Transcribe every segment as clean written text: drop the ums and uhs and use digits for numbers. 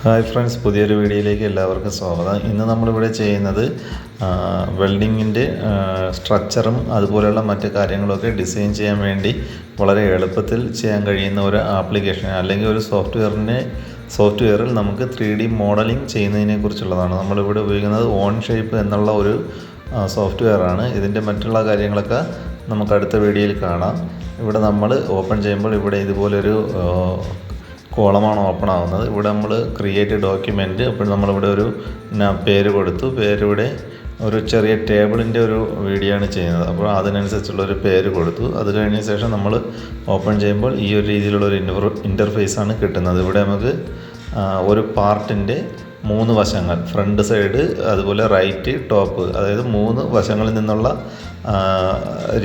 Hi friends, പുതിയൊരു വീഡിയോയിലേക്ക് എല്ലാവർക്കും സ്വാഗതം. ഇന്ന് നമ്മളിവിടെ ചെയ്യുന്നത് വെൽഡിങ്ങിൻ്റെ സ്ട്രക്ചറും അതുപോലെയുള്ള മറ്റ് കാര്യങ്ങളൊക്കെ ഡിസൈൻ ചെയ്യാൻ വേണ്ടി വളരെ എളുപ്പത്തിൽ ചെയ്യാൻ കഴിയുന്ന ഒരു ആപ്ലിക്കേഷൻ അല്ലെങ്കിൽ ഒരു സോഫ്റ്റ്വെയറിൽ നമുക്ക് 3D മോഡലിംഗ് ചെയ്യുന്നതിനെ കുറിച്ചുള്ളതാണ്. നമ്മളിവിടെ ഉപയോഗിക്കുന്നത് ഓൺ ഷേപ്പ് എന്നുള്ള ഒരു സോഫ്റ്റ്വെയറാണ്. ഇതിൻ്റെ മറ്റുള്ള കാര്യങ്ങളൊക്കെ നമുക്ക് അടുത്ത വീഡിയോയിൽ കാണാം. ഇവിടെ നമ്മൾ ഓപ്പൺ ചെയ്യുമ്പോൾ ഇവിടെ ഇതുപോലൊരു കോളമാണ് ഓപ്പൺ ആവുന്നത്. ഇവിടെ നമ്മൾ ക്രിയേറ്റ് ഡോക്യുമെൻറ്റ്. അപ്പോൾ നമ്മളിവിടെ ഒരു പേര് കൊടുത്തു. പേരിവിടെ ഒരു ചെറിയ ടേബിളിൻ്റെ ഒരു വീഡിയോ ആണ് ചെയ്യുന്നത്. അപ്പോൾ അതിനനുസരിച്ചുള്ളൊരു പേര് കൊടുത്തു. അത് കഴിഞ്ഞ ശേഷം നമ്മൾ ഓപ്പൺ ചെയ്യുമ്പോൾ ഈ ഒരു രീതിയിലുള്ളൊരു ഇൻ്റർഫേസാണ് കിട്ടുന്നത്. ഇവിടെ നമുക്ക് ഒരു പാർട്ടിൻ്റെ 3 വശങ്ങൾ, ഫ്രണ്ട് സൈഡ്, അതുപോലെ റൈറ്റ്, ടോപ്പ്, അതായത് 3 വശങ്ങളിൽ നിന്നുള്ള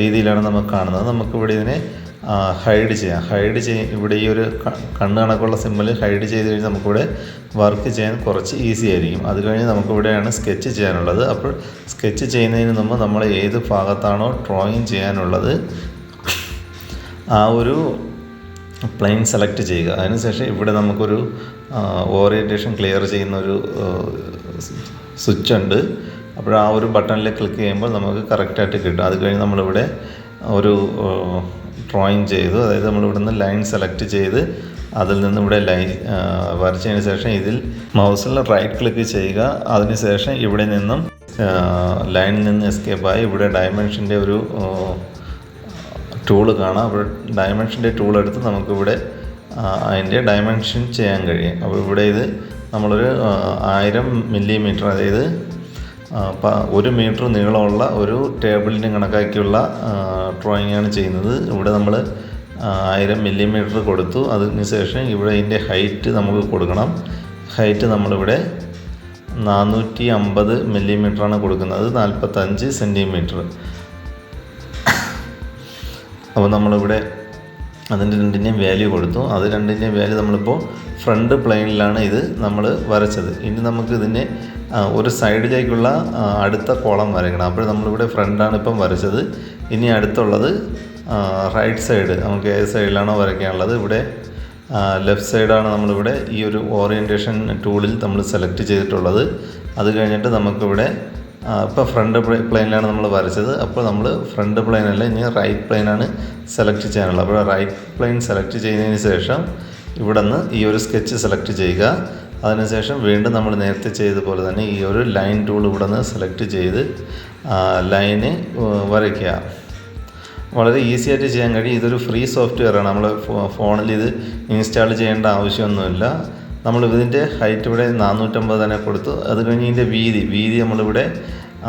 രീതിയിലാണ് നമുക്ക് കാണുന്നത്. നമുക്കിവിടെ ഇതിനെ ഹൈഡ് ചെയ്യാം. ഇവിടെ ഈ ഒരു കണ്ണ് കണക്കുള്ള സിമ്പിൾ ഹൈഡ് ചെയ്ത് കഴിഞ്ഞാൽ നമുക്കിവിടെ വർക്ക് ചെയ്യാൻ കുറച്ച് ഈസി ആയിരിക്കും. അത് കഴിഞ്ഞ് നമുക്കിവിടെയാണ് സ്കെച്ച് ചെയ്യാനുള്ളത്. അപ്പോൾ സ്കെച്ച് ചെയ്യുന്നതിന് മുമ്പ് നമ്മൾ ഏത് ഭാഗത്താണോ ഡ്രോയിങ് ചെയ്യാനുള്ളത് ആ ഒരു പ്ലെയിൻ സെലക്ട് ചെയ്യുക. അതിനുശേഷം ഇവിടെ നമുക്കൊരു ഓറിയൻറ്റേഷൻ ക്ലിയർ ചെയ്യുന്ന ഒരു സ്വിച്ച് ഉണ്ട്. അപ്പോൾ ആ ഒരു ബട്ടണിൽ ക്ലിക്ക് ചെയ്യുമ്പോൾ നമുക്ക് കറക്റ്റായിട്ട് കിട്ടും. അത് കഴിഞ്ഞ് നമ്മളിവിടെ ഒരു ഡ്രോയിങ് ചെയ്തു. അതായത് നമ്മളിവിടുന്ന് ലൈൻ സെലക്ട് ചെയ്ത് അതിൽ നിന്ന് ഇവിടെ ലൈൻ വരച്ചതിന് ശേഷം ഇതിൽ മൗസിൽ റൈറ്റ് ക്ലിക്ക് ചെയ്യുക. അതിനുശേഷം ഇവിടെ നിന്നും ലൈനിൽ നിന്ന് എസ്കേപ്പായി ഇവിടെ ഡയമെൻഷൻ്റെ ഒരു ടൂള് കാണാം. അപ്പോൾ ഡയമെൻഷൻ്റെ ടൂൾ എടുത്ത് നമുക്കിവിടെ അതിൻ്റെ ഡയമെൻഷൻ ചെയ്യാൻ കഴിയും. അപ്പോൾ ഇവിടെ ഇത് നമ്മളൊരു 1000 മില്ലിമീറ്റർ, അതായത് 1 മീറ്റർ നീളമുള്ള ഒരു ടേബിളിന് കണക്കാക്കിയുള്ള ഡ്രോയിങ്ങാണ് ചെയ്യുന്നത്. ഇവിടെ നമ്മൾ 1000 മില്ലിമീറ്റർ കൊടുത്തു. അതിന് ശേഷം ഇവിടെ ഇതിൻ്റെ ഹൈറ്റ് നമുക്ക് കൊടുക്കണം. ഹൈറ്റ് നമ്മളിവിടെ 450 മില്ലിമീറ്ററാണ് കൊടുക്കുന്നത്, 45 സെൻറ്റിമീറ്റർ. അപ്പോൾ നമ്മളിവിടെ അതിൻ്റെ രണ്ടിൻ്റെയും വാല്യൂ കൊടുത്തു. അത് രണ്ടിൻ്റെയും വാല്യൂ നമ്മളിപ്പോൾ ഫ്രണ്ട് പ്ലെയിനിലാണ് ഇത് നമ്മൾ വരച്ചത്. ഇനി നമുക്ക് ഇതിനെ ഒരു സൈഡിലേക്കുള്ള അടുത്ത കോളം വരയ്ക്കണം. അപ്പോൾ നമ്മളിവിടെ ഫ്രണ്ടാണ് ഇപ്പം വരച്ചത്. ഇനി അടുത്തുള്ളത് റൈറ്റ് സൈഡ്. നമുക്ക് ഏത് സൈഡിലാണോ വരയ്ക്കാനുള്ളത്, ഇവിടെ ലെഫ്റ്റ് സൈഡാണ് നമ്മളിവിടെ ഈ ഒരു ഓറിയൻറ്റേഷൻ ടൂളിൽ നമ്മൾ സെലക്ട് ചെയ്തിട്ടുള്ളത്. അത് കഴിഞ്ഞിട്ട് നമുക്കിവിടെ ഇപ്പോൾ ഫ്രണ്ട് പ്ലെയിനിലാണ് നമ്മൾ വരച്ചത്. അപ്പോൾ നമ്മൾ ഫ്രണ്ട് പ്ലെയിനല്ല, ഇനി റൈറ്റ് പ്ലെയിനാണ് സെലക്ട് ചെയ്യാനുള്ളത്. അപ്പോൾ റൈറ്റ് പ്ലെയിൻ സെലക്ട് ചെയ്തതിന് ശേഷം ഇവിടെ നിന്ന് ഈ ഒരു സ്കെച്ച് സെലക്ട് ചെയ്യുക. അതിനുശേഷം വീണ്ടും നമ്മൾ നേരത്തെ ചെയ്തതുപോലെ തന്നെ ഈ ഒരു ലൈൻ ടൂൾ ഇവിടെ നിന്ന് സെലക്ട് ചെയ്ത് ലൈന് വരയ്ക്കുക. വളരെ ഈസി ആയിട്ട് ചെയ്യാൻ കഴിയും. ഇതൊരു ഫ്രീ സോഫ്റ്റ്വെയറാണ്. നമ്മൾ ഫോണിൽ ഇത് ഇൻസ്റ്റാൾ ചെയ്യേണ്ട ആവശ്യമൊന്നുമില്ല. നമ്മൾ ഇതിൻ്റെ ഹൈറ്റ് ഇവിടെ 450 തന്നെ കൊടുത്തു. അത് കഴിഞ്ഞ് ഇതിൻ്റെ വീതി നമ്മളിവിടെ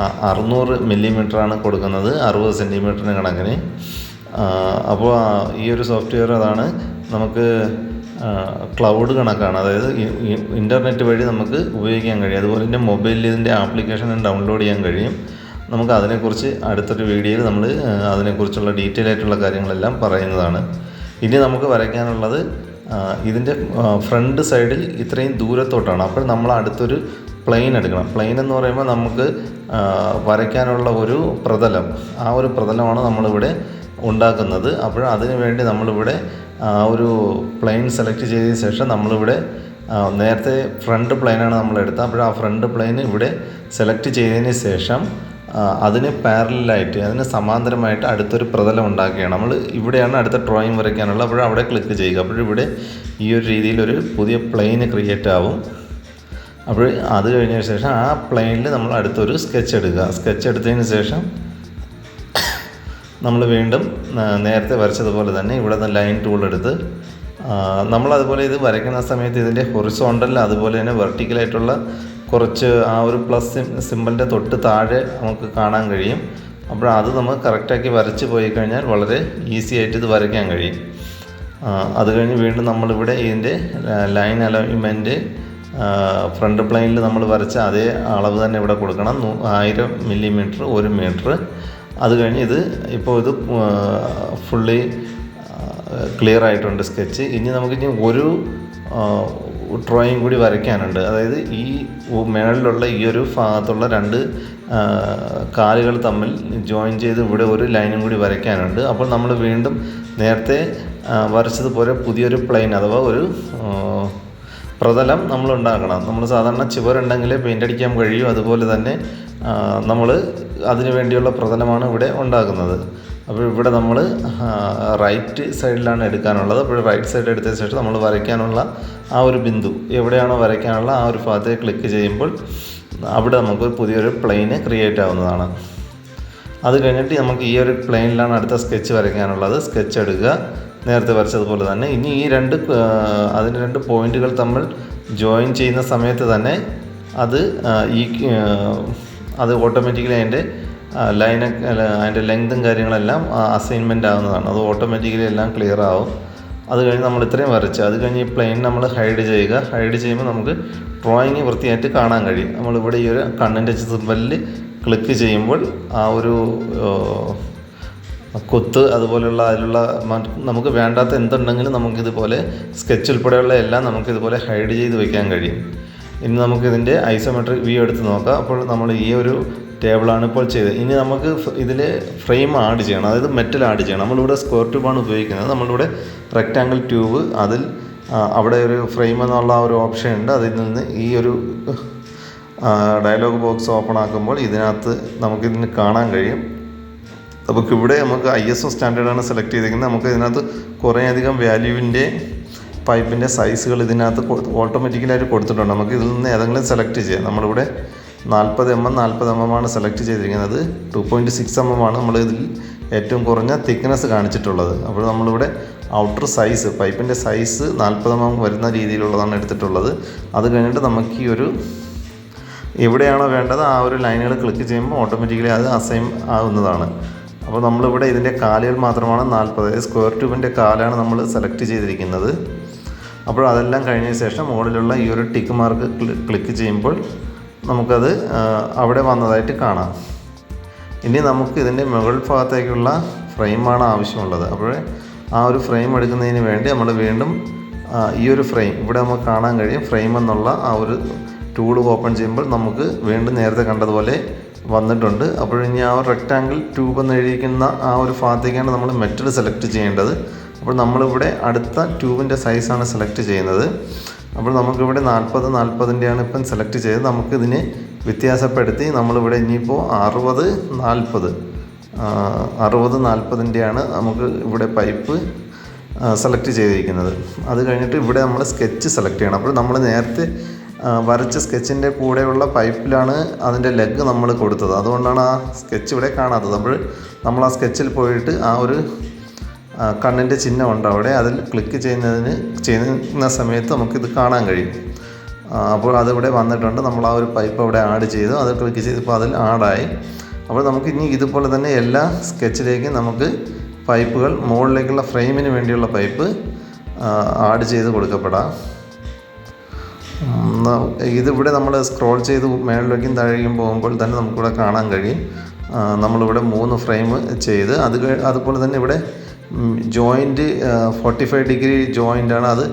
600 മില്ലിമീറ്ററാണ് കൊടുക്കുന്നത്, 60 സെൻറ്റിമീറ്ററിന് കണക്കിന്. അപ്പോൾ ഈ ഒരു സോഫ്റ്റ്വെയർ അതാണ്. നമുക്ക് ക്ലൗഡ് കണക്കാണ്, അതായത് ഇൻ്റർനെറ്റ് വഴി നമുക്ക് ഉപയോഗിക്കാൻ കഴിയും. അതുപോലെ തന്നെ മൊബൈലിൽ ഇതിൻ്റെ ആപ്ലിക്കേഷൻ ഡൗൺലോഡ് ചെയ്യാൻ കഴിയും. നമുക്ക് അതിനെക്കുറിച്ച് അടുത്തൊരു വീഡിയോയിൽ നമ്മൾ അതിനെക്കുറിച്ചുള്ള ഡീറ്റെയിൽ ആയിട്ടുള്ള കാര്യങ്ങളെല്ലാം പറയുന്നതാണ്. ഇനി നമുക്ക് വരയ്ക്കാനുള്ളത് ഇതിൻ്റെ ഫ്രണ്ട് സൈഡിൽ ഇത്രയും ദൂരത്തോട്ടാണ്. അപ്പോൾ നമ്മൾ അടുത്തൊരു പ്ലെയിൻ എടുക്കണം. പ്ലെയിൻ എന്ന് പറയുമ്പോൾ നമുക്ക് വരയ്ക്കാനുള്ള ഒരു പ്രതലം, ആ ഒരു പ്രതലമാണ് നമ്മളിവിടെ ഉണ്ടാക്കുന്നത്. അപ്പോൾ അതിനു വേണ്ടി നമ്മളിവിടെ ഒരു പ്ലെയിൻ സെലക്ട് ചെയ്തതിന് ശേഷം നമ്മളിവിടെ നേരത്തെ ഫ്രണ്ട് പ്ലെയിനാണ് നമ്മളെടുത്തത്. അപ്പോൾ ആ ഫ്രണ്ട് പ്ലെയിൻ ഇവിടെ സെലക്ട് ചെയ്തതിന് ശേഷം അതിന് പാരലായിട്ട്, അതിന് സമാന്തരമായിട്ട് അടുത്തൊരു പ്രതലം ഉണ്ടാക്കുകയാണ്. നമ്മൾ ഇവിടെയാണ് അടുത്ത ഡ്രോയിങ് വരയ്ക്കാനുള്ളത്. അപ്പോൾ അവിടെ ക്ലിക്ക് ചെയ്യുക. അപ്പോഴിവിടെ ഈ ഒരു രീതിയിലൊരു പുതിയ പ്ലെയിന് ക്രിയേറ്റ് ആവും. അപ്പോൾ അത് കഴിഞ്ഞതിന് ശേഷം ആ പ്ലെയിനിൽ നമ്മൾ അടുത്തൊരു സ്കെച്ച് എടുക്കുക. സ്കെച്ച് എടുത്തതിന് ശേഷം നമ്മൾ വീണ്ടും നേരത്തെ വരച്ചതുപോലെ തന്നെ ഇവിടെ നിന്ന് ലൈൻ ടൂൾ എടുത്ത് നമ്മളതുപോലെ ഇത് വരയ്ക്കുന്ന സമയത്ത് ഇതിൻ്റെ ഹൊറിസോണ്ടൽ അതുപോലെ തന്നെ വെർട്ടിക്കലായിട്ടുള്ള കുറച്ച് ആ ഒരു പ്ലസ് സിമ്പലിൻ്റെ തൊട്ട് താഴെ നമുക്ക് കാണാൻ കഴിയും. അപ്പോൾ അത് നമ്മൾ കറക്റ്റാക്കി വരച്ച് പോയി കഴിഞ്ഞാൽ വളരെ ഈസി ആയിട്ട് ഇത് വരയ്ക്കാൻ കഴിയും. അത് കഴിഞ്ഞ് വീണ്ടും നമ്മളിവിടെ ഇതിൻ്റെ ലൈൻ അലൈൻമെൻറ്റ് ഫ്രണ്ട് പ്ലെയിനിൽ നമ്മൾ വരച്ച അതേ അളവ് തന്നെ ഇവിടെ കൊടുക്കണം, 1000 മില്ലിമീറ്റർ, 1 മീറ്റർ. അത് കഴിഞ്ഞ് ഇത് ഇപ്പോൾ ഇത് ഫുള്ളി ക്ലിയർ ആയിട്ടുണ്ട് സ്കെച്ച്. ഇനി നമുക്കിനി ഒരു ഡ്രോയിങ് കൂടി വരയ്ക്കാനുണ്ട്. അതായത് ഈ മേളിലുള്ള ഈ ഒരു ഭാഗത്തുള്ള 2 കാലുകൾ തമ്മിൽ ജോയിൻ ചെയ്ത് ഇവിടെ ഒരു ലൈനും കൂടി വരയ്ക്കാനുണ്ട്. അപ്പോൾ നമ്മൾ വീണ്ടും നേരത്തെ വരച്ചതുപോലെ പുതിയൊരു പ്ലെയിൻ അഥവാ ഒരു പ്രതലം നമ്മൾ ഉണ്ടാക്കണം. നമ്മൾ സാധാരണ ചുവരുണ്ടെങ്കിലേ പെയിൻ്റ് അടിക്കാൻ കഴിയൂ. അതുപോലെ തന്നെ നമ്മൾ അതിനു വേണ്ടിയുള്ള പ്രതലമാണ് ഇവിടെ ഉണ്ടാക്കുന്നത്. അപ്പോൾ ഇവിടെ നമ്മൾ റൈറ്റ് സൈഡിലാണ് എടുക്കാനുള്ളത്. അപ്പോൾ റൈറ്റ് സൈഡ് എടുത്തതിന് ശേഷം നമ്മൾ വരയ്ക്കാനുള്ള ആ ഒരു ബിന്ദു എവിടെയാണോ വരയ്ക്കാനുള്ള ആ ഒരു ഭാഗത്തേക്ക് ക്ലിക്ക് ചെയ്യുമ്പോൾ അവിടെ നമുക്ക് പുതിയൊരു പ്ലെയിന് ക്രിയേറ്റ് ആവുന്നതാണ്. അത് കഴിഞ്ഞിട്ട് നമുക്ക് ഈ ഒരു പ്ലെയിനിലാണ് അടുത്ത സ്കെച്ച് വരയ്ക്കാനുള്ളത്. സ്കെച്ച് എടുക്കുക, നേരത്തെ വരച്ചതുപോലെ തന്നെ. ഇനി ഈ അതിന് രണ്ട് പോയിന്റുകൾ തമ്മിൽ ജോയിൻ ചെയ്യുന്ന സമയത്ത് തന്നെ അത് ഓട്ടോമാറ്റിക്കലി അതിൻ്റെ ലെങ്തും കാര്യങ്ങളെല്ലാം അസൈൻമെൻ്റ് ആവുന്നതാണ്. അത് ഓട്ടോമാറ്റിക്കലി എല്ലാം ക്ലിയർ ആവും. അത് കഴിഞ്ഞ് നമ്മൾ ഇത്രയും വരച്ച് അത് കഴിഞ്ഞ് ഈ പ്ലെയിൻ നമ്മൾ ഹൈഡ് ചെയ്യുക. ഹൈഡ് ചെയ്യുമ്പോൾ നമുക്ക് ഡ്രോയിങ് വൃത്തിയായിട്ട് കാണാൻ കഴിയും. നമ്മളിവിടെ ഈ ഒരു കണ്ണിൻ്റെ സിമ്പലിൽ ക്ലിക്ക് ചെയ്യുമ്പോൾ ആ ഒരു കൊത്ത് അതുപോലെയുള്ള അതിലുള്ള നമുക്ക് വേണ്ടാത്ത എന്തുണ്ടെങ്കിലും നമുക്കിതുപോലെ സ്കെച്ച് ഉൾപ്പെടെയുള്ള എല്ലാം നമുക്കിതുപോലെ ഹൈഡ് ചെയ്ത് വയ്ക്കാൻ കഴിയും. ഇനി നമുക്കിതിൻ്റെ ഐസോമെട്രിക് വ്യൂ എടുത്ത് നോക്കാം. അപ്പോൾ നമ്മൾ ഈ ഒരു ടേബിളാണ് ഇപ്പോൾ ചെയ്തത്. ഇനി നമുക്ക് ഇതിൽ ഫ്രെയിം ആഡ് ചെയ്യണം, അതായത് മെറ്റൽ ആഡ് ചെയ്യണം. നമ്മളിവിടെ സ്ക്വയർ ട്യൂബാണ് ഉപയോഗിക്കുന്നത്. നമ്മളിവിടെ റെക്റ്റാങ്കിൾ ട്യൂബ്, അവിടെ ഒരു ഫ്രെയിം എന്നുള്ള ഒരു ഓപ്ഷൻ ഉണ്ട്. അതിൽ നിന്ന് ഈ ഒരു ഡയലോഗ് ബോക്സ് ഓപ്പൺ ആക്കുമ്പോൾ ഇതിനകത്ത് നമുക്കിതിന് കാണാൻ കഴിയും. നമുക്കിവിടെ നമുക്ക് ISO സ്റ്റാൻഡേർഡാണ് സെലക്ട് ചെയ്തിരിക്കുന്നത്. നമുക്ക് ഇതിനകത്ത് കുറേയധികം വാല്യൂവിൻ്റെ പൈപ്പിൻ്റെ സൈസുകൾ ഇതിനകത്ത് ഓട്ടോമാറ്റിക്കലായിട്ട് കൊടുത്തിട്ടുണ്ട്. നമുക്ക് ഇതിൽ നിന്ന് ഏതെങ്കിലും സെലക്ട് ചെയ്യാം. നമ്മളിവിടെ 40 mm ആണ് സെലക്ട് ചെയ്തിരിക്കുന്നത്. 2.6 mm ആണ് നമ്മളിതിൽ ഏറ്റവും കുറഞ്ഞ തിക്നെസ് കാണിച്ചിട്ടുള്ളത്. അപ്പോൾ നമ്മളിവിടെ ഔട്ടർ സൈസ്, പൈപ്പിൻ്റെ സൈസ് 40 mm വരുന്ന രീതിയിലുള്ളതാണ് എടുത്തിട്ടുള്ളത്. അത് കഴിഞ്ഞിട്ട് നമുക്ക് ഈ ഒരു എവിടെയാണോ വേണ്ടത് ആ ഒരു ലൈനുകൾ ക്ലിക്ക് ചെയ്യുമ്പോൾ ഓട്ടോമാറ്റിക്കലി അത് അസൈൻ ആവുന്നതാണ്. അപ്പോൾ നമ്മളിവിടെ ഇതിൻ്റെ കാലുകൾ മാത്രമാണ് 40, അതായത് സ്ക്വയർ ട്യൂബിൻ്റെ കാലാണ് നമ്മൾ സെലക്ട് ചെയ്തിരിക്കുന്നത്. അപ്പോൾ അതെല്ലാം കഴിഞ്ഞ ശേഷം മുകളിലുള്ള ഈ ഒരു ടിക്ക് മാർക്ക് ക്ലിക്ക് ചെയ്യുമ്പോൾ നമുക്കത് അവിടെ വന്നതായിട്ട് കാണാം. ഇനി നമുക്ക് ഇതിൻ്റെ മുകൾ ഭാഗത്തേക്കുള്ള ഫ്രെയിമാണ് ആവശ്യമുള്ളത്. അപ്പോൾ ആ ഒരു ഫ്രെയിം എടുക്കുന്നതിന് വേണ്ടി നമ്മൾ വീണ്ടും ഈ ഒരു ഫ്രെയിം ഇവിടെ നമുക്ക് കാണാൻ കഴിയും. ഫ്രെയിം എന്നുള്ള ആ ഒരു ടൂൾ ഓപ്പൺ ചെയ്യുമ്പോൾ നമുക്ക് വീണ്ടും നേരത്തെ കണ്ടതുപോലെ വന്നിട്ടുണ്ട്. അപ്പോൾ ഇനി ആ റെക്റ്റാങ്കിൾ ട്യൂബ് എന്ന് എഴുതിയിരിക്കുന്ന ആ ഒരു ഭാഗത്തേക്കാണ് നമ്മൾ മെറ്റൽ സെലക്ട് ചെയ്യേണ്ടത്. അപ്പോൾ നമ്മളിവിടെ അടുത്ത ട്യൂബിൻ്റെ സൈസാണ് സെലക്ട് ചെയ്യുന്നത്. അപ്പോൾ നമുക്കിവിടെ 40-40ൻ്റെയാണ് ഇപ്പം സെലക്ട് ചെയ്തത്. നമുക്കിതിനെ വ്യത്യാസപ്പെടുത്തി നമ്മളിവിടെ ഇനിയിപ്പോൾ 60-40ൻ്റെയാണ് നമുക്ക് ഇവിടെ പൈപ്പ് സെലക്ട് ചെയ്തിരിക്കുന്നത്. അത് കഴിഞ്ഞിട്ട് ഇവിടെ നമ്മൾ സ്കെച്ച് സെലക്ട് ചെയ്യണം. അപ്പോൾ നമ്മൾ നേരത്തെ വരച്ച സ്കെച്ചിൻ്റെ കൂടെയുള്ള പൈപ്പിലാണ് അതിൻ്റെ ലെഗ് നമ്മൾ കൊടുത്തത്. അതുകൊണ്ടാണ് ആ സ്കെച്ച് ഇവിടെ കാണാത്തത്. അപ്പോൾ നമ്മൾ ആ സ്കെച്ചിൽ പോയിട്ട് ആ ഒരു കണ്ണിൻ്റെ ചിഹ്നമുണ്ട് അവിടെ, അതിൽ ക്ലിക്ക് ചെയ്യുന്ന സമയത്ത് നമുക്കിത് കാണാൻ കഴിയും. അപ്പോൾ അതിവിടെ വന്നിട്ടുണ്ട്. നമ്മൾ ആ ഒരു പൈപ്പ് അവിടെ ആഡ് ചെയ്തു. അത് ക്ലിക്ക് ചെയ്തപ്പോൾ അതിൽ ആഡായി. അപ്പോൾ നമുക്ക് ഇനി ഇതുപോലെ തന്നെ എല്ലാ സ്കെച്ചിലേക്കും നമുക്ക് പൈപ്പുകൾ മുകളിലേക്കുള്ള ഫ്രെയിമിന് വേണ്ടിയുള്ള പൈപ്പ് ആഡ് ചെയ്ത് കൊടുക്കപ്പെടാം. ഇതിവിടെ നമ്മൾ സ്ക്രോൾ ചെയ്ത് മേളിലേക്കും താഴേക്കും പോകുമ്പോൾ തന്നെ നമുക്കിവിടെ കാണാൻ കഴിയും. നമ്മളിവിടെ 3 ഫ്രെയിം ചെയ്ത് അതുപോലെ തന്നെ ഇവിടെ ജോയിൻറ്റ് 45 ഡിഗ്രി ജോയിൻ്റാണ്. അത്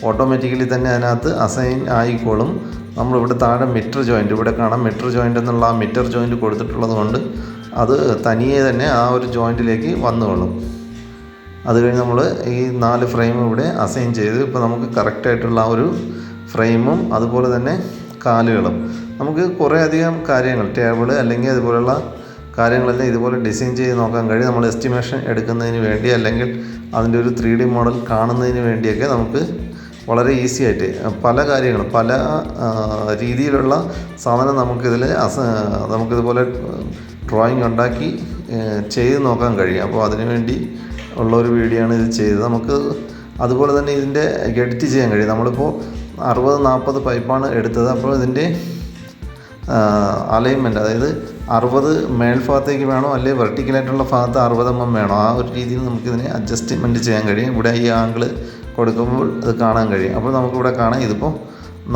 ഓട്ടോമാറ്റിക്കലി തന്നെ അതിനകത്ത് അസൈൻ ആയിക്കോളും. നമ്മളിവിടെ താഴെ മീറ്റർ ജോയിൻറ്റ് ഇവിടെ കാണാം. മീറ്റർ ജോയിൻ്റ് എന്നുള്ള ആ മീറ്റർ ജോയിൻറ്റ് കൊടുത്തിട്ടുള്ളത് കൊണ്ട് അത് തനിയെ തന്നെ ആ ഒരു ജോയിൻറ്റിലേക്ക് വന്നുകൊള്ളും. അത് കഴിഞ്ഞ് നമ്മൾ ഈ 4 ഫ്രെയിം ഇവിടെ അസൈൻ ചെയ്ത് ഇപ്പോൾ നമുക്ക് കറക്റ്റായിട്ടുള്ള ആ ഒരു ഫ്രെയിമും അതുപോലെ തന്നെ കാലുകളും നമുക്ക് കുറേ അധികം കാര്യങ്ങൾ ടേബിള് അല്ലെങ്കിൽ അതുപോലുള്ള കാര്യങ്ങളെല്ലാം ഇതുപോലെ ഡിസൈൻ ചെയ്ത് നോക്കാൻ കഴിയും. നമ്മൾ എസ്റ്റിമേഷൻ എടുക്കുന്നതിന് വേണ്ടി അല്ലെങ്കിൽ അതിൻ്റെ ഒരു 3D മോഡൽ കാണുന്നതിന് വേണ്ടിയൊക്കെ നമുക്ക് വളരെ ഈസി ആയിട്ട് പല കാര്യങ്ങളും പല രീതിയിലുള്ള സാധനം നമുക്കിതുപോലെ ഡ്രോയിങ് ഉണ്ടാക്കി ചെയ്ത് നോക്കാൻ കഴിയും. അപ്പോൾ അതിനു വേണ്ടി ഉള്ളൊരു വീഡിയോ ആണ് ഇത് ചെയ്തത്. നമുക്ക് അതുപോലെ തന്നെ ഇതിൻ്റെ എഡിറ്റ് ചെയ്യാൻ കഴിയും. നമ്മളിപ്പോൾ 60-40 പൈപ്പാണ് എടുത്തത്. അപ്പോൾ ഇതിൻ്റെ അലൈൻമെൻറ്റ്, അതായത് 60 മേൽഭാഗത്തേക്ക് വേണോ അല്ലെങ്കിൽ വെർട്ടിക്കലായിട്ടുള്ള ഭാഗത്ത് 60 mm വേണോ, ആ ഒരു രീതിയിൽ നമുക്കിതിനെ അഡ്ജസ്റ്റ്മെൻറ്റ് ചെയ്യാൻ കഴിയും. ഇവിടെ ഈ ആംഗിൾ കൊടുക്കുമ്പോൾ അത് കാണാൻ കഴിയും. അപ്പോൾ നമുക്കിവിടെ കാണാം ഇതിപ്പോൾ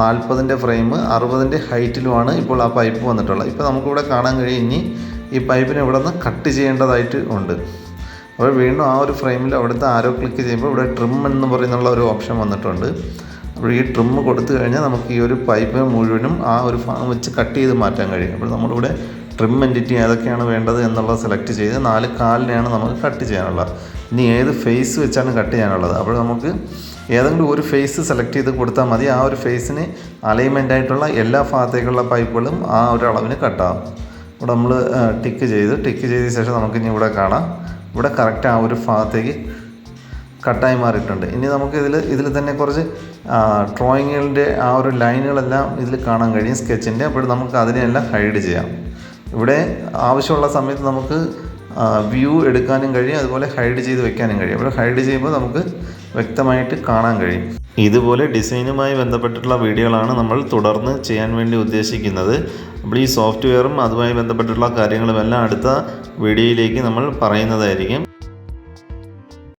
40ൻ്റെ ഫ്രെയിം 60ൻ്റെ ഹൈറ്റിലുമാണ് ഇപ്പോൾ ആ പൈപ്പ് വന്നിട്ടുള്ളത്. ഇപ്പോൾ നമുക്കിവിടെ കാണാൻ കഴിയും ഇനി ഈ പൈപ്പിനെ ഇവിടെ നിന്ന് കട്ട് ചെയ്യേണ്ടതായിട്ട് ഉണ്ട്. അപ്പോൾ വീണ്ടും ആ ഒരു ഫ്രെയിമിൽ അവിടുത്തെ ആരോ ക്ലിക്ക് ചെയ്യുമ്പോൾ ഇവിടെ ട്രിം എന്ന് പറയുന്നുള്ള ഒരു ഓപ്ഷൻ വന്നിട്ടുണ്ട്. അപ്പോൾ ഈ ട്രിം കൊടുത്തു കഴിഞ്ഞാൽ നമുക്ക് ഈ ഒരു പൈപ്പ് മുഴുവനും ആ ഒരു ഭാഗം വെച്ച് കട്ട് ചെയ്ത് മാറ്റാൻ കഴിയും. അപ്പോൾ നമ്മളിവിടെ ട്രിം എൻറ്റിറ്റി ഏതൊക്കെയാണ് വേണ്ടത് എന്നുള്ളത് സെലക്ട് ചെയ്ത് 4 കാലിനെയാണ് നമുക്ക് കട്ട് ചെയ്യാനുള്ളത്. ഇനി ഏത് ഫേസ് വെച്ചാണ് കട്ട് ചെയ്യാനുള്ളത്. അപ്പോൾ നമുക്ക് ഏതെങ്കിലും ഒരു ഫേസ് സെലക്ട് ചെയ്ത് കൊടുത്താൽ മതി. ആ ഒരു ഫേസിന് അലൈൻമെൻ്റ് ആയിട്ടുള്ള എല്ലാ ഭാഗത്തേക്കുള്ള പൈപ്പുകളും ആ ഒരു അളവിന് കട്ടാകും. ഇവിടെ നമ്മൾ ടിക്ക് ചെയ്ത ശേഷം നമുക്കിനി ഇവിടെ കാണാം, ഇവിടെ കറക്റ്റ് ആ ഒരു ഭാഗത്തേക്ക് കട്ടായി മാറിയിട്ടുണ്ട്. ഇനി നമുക്ക് ഇതിൽ തന്നെ കുറച്ച് ഡ്രോയിങ്ങുകളുടെ ആ ഒരു ലൈനുകളെല്ലാം ഇതിൽ കാണാൻ കഴിയും സ്കെച്ചിൻ്റെ. അപ്പോൾ നമുക്ക് അതിനെല്ലാം ഹൈഡ് ചെയ്യാം. ഇവിടെ ആവശ്യമുള്ള സമയത്ത് നമുക്ക് വ്യൂ എടുക്കാനും കഴിയും, അതുപോലെ ഹൈഡ് ചെയ്ത് വെക്കാനും കഴിയും. അപ്പോൾ ഹൈഡ് ചെയ്യുമ്പോൾ നമുക്ക് വ്യക്തമായിട്ട് കാണാൻ കഴിയും. ഇതുപോലെ ഡിസൈനുമായി ബന്ധപ്പെട്ടിട്ടുള്ള വീഡിയോകളാണ് നമ്മൾ തുടർന്ന് ചെയ്യാൻ വേണ്ടി ഉദ്ദേശിക്കുന്നത്. അപ്പോൾ ഈ സോഫ്റ്റ്വെയറും അതുമായി ബന്ധപ്പെട്ടിട്ടുള്ള കാര്യങ്ങളുമെല്ലാം അടുത്ത വീഡിയോയിലേക്ക് നമ്മൾ പറയുന്നതായിരിക്കും.